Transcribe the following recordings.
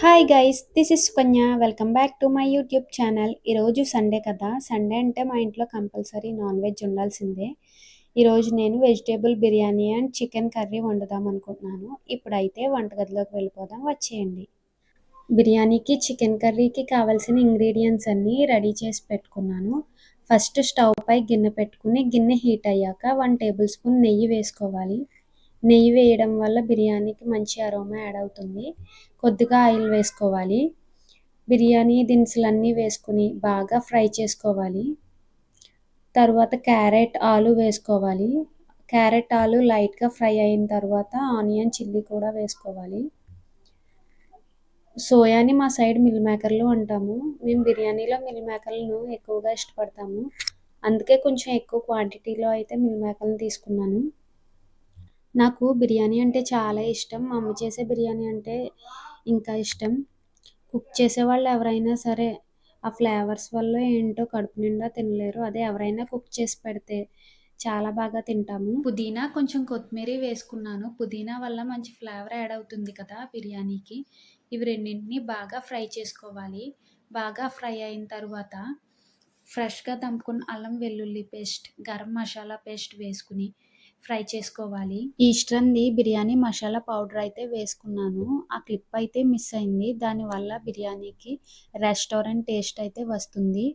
Hi guys, this is Sukanya. Welcome back to my YouTube channel. ఈరోజు Sunday కదా. Sunday అంటే మా ఇంట్లో కంపల్సరీ నాన్ వెజ్ ఉండాల్సిందే. ఈరోజు నేను vegetable biryani and chicken curry వండుదాం అనుకుంటున్నాను. ఇప్పుడైతే వంటగదిలోకి వెళ్ళిపోదాం, వచ్చేయండి. బిర్యానీకి చికెన్ కర్రీకి కావాల్సిన ఇంగ్రీడియంట్స్ అన్నీ రెడీ చేసి పెట్టుకున్నాను. ఫస్ట్ స్టవ్ పై గిన్నె పెట్టుకుని గిన్నె హీట్ అయ్యాక 1 టేబుల్ స్పూన్ నెయ్యి వేసుకోవాలి. నెయ్యి వేయడం వల్ల బిర్యానీకి మంచి అరోమా యాడ్ అవుతుంది. కొద్దిగా ఆయిల్ వేసుకోవాలి. బిర్యానీ దినుసులన్నీ వేసుకుని బాగా ఫ్రై చేసుకోవాలి. తర్వాత క్యారెట్, ఆలు వేసుకోవాలి. క్యారెట్, ఆలు లైట్గా ఫ్రై అయిన తర్వాత ఆనియన్, చిల్లీ కూడా వేసుకోవాలి. సోయాని మా సైడ్ మిల్ మేకర్లు అంటాము. మేము బిర్యానీలో మిల్ మేకర్లను ఎక్కువగా ఇష్టపడతాము. అందుకే కొంచెం ఎక్కువ క్వాంటిటీలో అయితే మిల్ మేకర్లను తీసుకున్నాను. నాకు బిర్యానీ అంటే చాలా ఇష్టం. మా అమ్మ చేసే బిర్యానీ అంటే ఇంకా ఇష్టం. కుక్ చేసేవాళ్ళు ఎవరైనా సరే ఆ ఫ్లేవర్స్ వల్ల ఏంటో కడుపు నిండా తినలేరు. అదే ఎవరైనా కుక్ చేసి పెడితే చాలా బాగా తింటాము. పుదీనా, కొంచెం కొత్తిమీర వేసుకున్నాను. పుదీనా వల్ల మంచి ఫ్లేవర్ యాడ్ అవుతుంది కదా బిర్యానీకి. ఇవి రెండింటిని బాగా ఫ్రై చేసుకోవాలి. బాగా ఫ్రై అయిన తర్వాత ఫ్రెష్గా దంపుకున్న అల్లం వెల్లుల్లి పేస్ట్, గరం మసాలా పేస్ట్ వేసుకుని ఫ్రై చేసుకోవాలి. ఈస్టర్న్ది బిర్యానీ మసాలా పౌడర్ అయితే వేసుకున్నాను. ఆ క్లిప్ అయితే మిస్ అయింది. దానివల్ల బిర్యానీకి రెస్టారెంట్ టేస్ట్ అయితే వస్తుంది.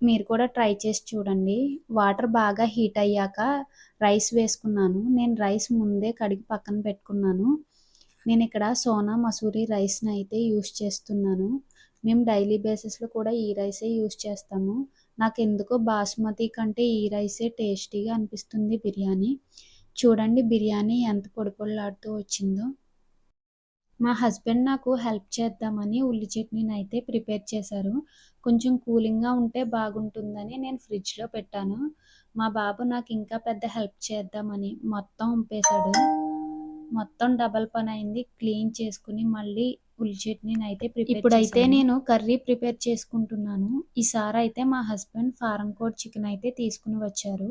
మీరు కూడా ట్రై చేసి చూడండి. వాటర్ బాగా హీట్ అయ్యాక రైస్ వేసుకున్నాను. నేను రైస్ ముందే కడిగి పక్కన పెట్టుకున్నాను. నేను ఇక్కడ సోనా మసూరి రైస్ని అయితే యూస్ చేస్తున్నాను. మేము డైలీ బేసిస్లో కూడా ఈ రైసే యూస్ చేస్తాము. నాకెందుకో బాస్మతి కంటే ఈ రైసే టేస్టీగా అనిపిస్తుంది బిర్యానీ. చూడండి బిర్యానీ ఎంత పొడి పొడిలాడుతూ వచ్చిందో. మా హస్బెండ్ నాకు హెల్ప్ చేద్దామని ఉల్లి చట్నీని అయితే ప్రిపేర్ చేశారు. కొంచెం కూలింగ్గా ఉంటే బాగుంటుందని నేను ఫ్రిడ్జ్లో పెట్టాను. మా బాబు నాకు ఇంకా పెద్ద హెల్ప్ చేద్దామని మొత్తం ఉంపేశాడు. మొత్తం డబల్ పని అయింది. క్లీన్ చేసుకుని మళ్ళీ ఉల్లి చట్నీని అయితే ఇప్పుడైతే నేను కర్రీ ప్రిపేర్ చేసుకుంటున్నాను. ఈసారి అయితే మా హస్బెండ్ ఫారం కోడ్ చికెన్ అయితే తీసుకుని వచ్చారు.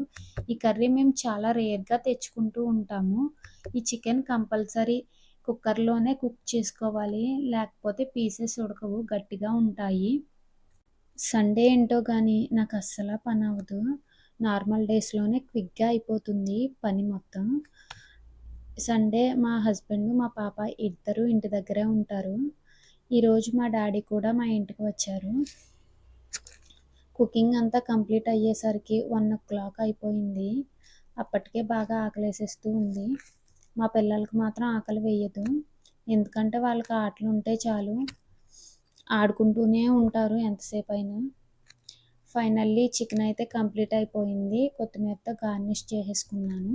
ఈ కర్రీ మేము చాలా రేర్గా తెచ్చుకుంటూ ఉంటాము. ఈ చికెన్ కంపల్సరీ కుక్కర్లోనే కుక్ చేసుకోవాలి, లేకపోతే పీసెస్ ఉడకవు, గట్టిగా ఉంటాయి. సండే ఏంటో కానీ నాకు అస్సలు పని అవ్వదు. నార్మల్ డేస్లోనే క్విక్గా అయిపోతుంది పని మొత్తం. సండే మా హస్బెండ్, మా పాప ఇద్దరు ఇంటి దగ్గరే ఉంటారు. ఈరోజు మా డాడీ కూడా మా ఇంటికి వచ్చారు. కుకింగ్ అంతా కంప్లీట్ అయ్యేసరికి 1 o'clock అయిపోయింది. అప్పటికే బాగా ఆకలేసేస్తూ ఉంది. మా పిల్లలకి మాత్రం ఆకలి వేయదు. ఎందుకంటే వాళ్ళకి ఆటలు ఉంటే చాలు, ఆడుకుంటూనే ఉంటారు ఎంతసేపు అయినా. ఫైనల్లీ చికెన్ అయితే కంప్లీట్ అయిపోయింది. కొత్తిమీరతో గార్నిష్ చేసేసుకున్నాను.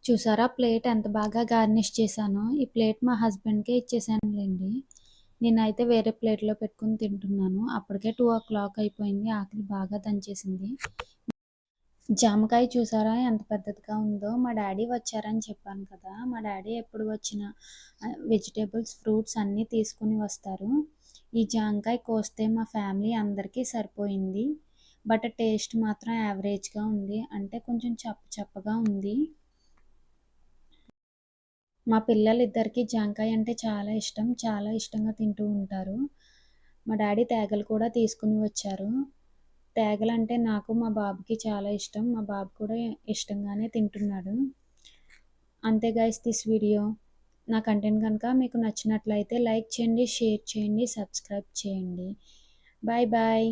చూసారా ప్లేట్ ఎంత బాగా గార్నిష్ చేశానో. ఈ ప్లేట్ మా హస్బెండ్కే ఇచ్చేసానులేండి. నేనైతే వేరే ప్లేట్లో పెట్టుకుని తింటున్నాను. అప్పటికే 2 o'clock అయిపోయింది. ఆకలి బాగా దంచేసింది. జామకాయ చూసారా ఎంత పెద్దదిగా ఉందో. మా డాడీ వచ్చారని చెప్పాను కదా. మా డాడీ ఎప్పుడు వచ్చినా వెజిటేబుల్స్, ఫ్రూట్స్ అన్నీ తీసుకుని వస్తారు. ఈ జామకాయ కోస్తే మా ఫ్యామిలీ అందరికీ సరిపోయింది. బట్ టేస్ట్ మాత్రం యావరేజ్గా ఉంది. అంటే కొంచెం చప్పగా ఉంది. మా పిల్లలిద్దరికీ జామకాయ అంటే చాలా ఇష్టం. చాలా ఇష్టంగా తింటూ ఉంటారు. మా డాడీ తేగలు కూడా తీసుకుని వచ్చారు. తేగలంటే నాకు, మా బాబుకి చాలా ఇష్టం. మా బాబు కూడా ఇష్టంగానే తింటున్నాడు. అంతే గైస్, దిస్ వీడియో. నా కంటెంట్ కనుక మీకు నచ్చినట్లయితే లైక్ చేయండి, షేర్ చేయండి, సబ్స్క్రైబ్ చేయండి. Bye bye.